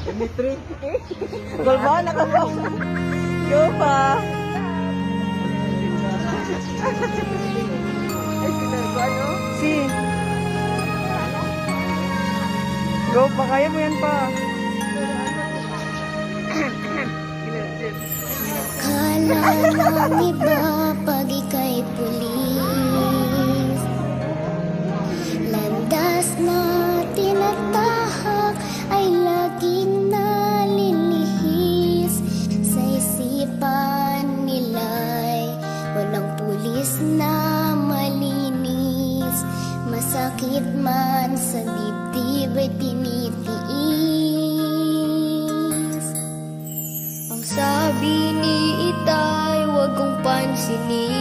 Dimitri. Galvan, ako po. Go pa. Ay, sinargo ano? Si. Go pa, kaya mo yan pa. Kala ng iba pag ika'y pulis, landas na tinatahak ay laging nalilihis. Sa isipan nila'y walang pulis na malinis. Masakit man sa dibdib ay tinitiis. Ang sabi ni Itay, huwag kong pansinin.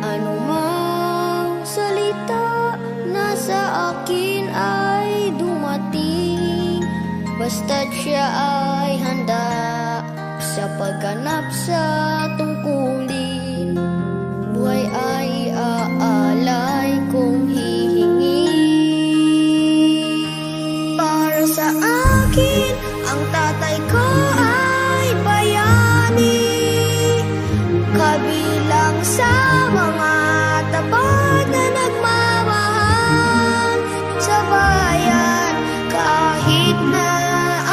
Anumang salita na sa akin ay dumating, basta't siya ay handa sa pagganap sa tungkulin. Buhay ay aalay kung hihingi. Para sa akin, ang tatay ko ay bayani, kabilang sa mga tapat na nagmamahal sa bayan. Kahit na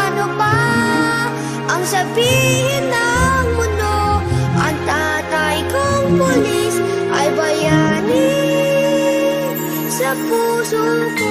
ano pa ang sabihin ng mundo, ang tatay kong pulis ay bayani sa puso ko.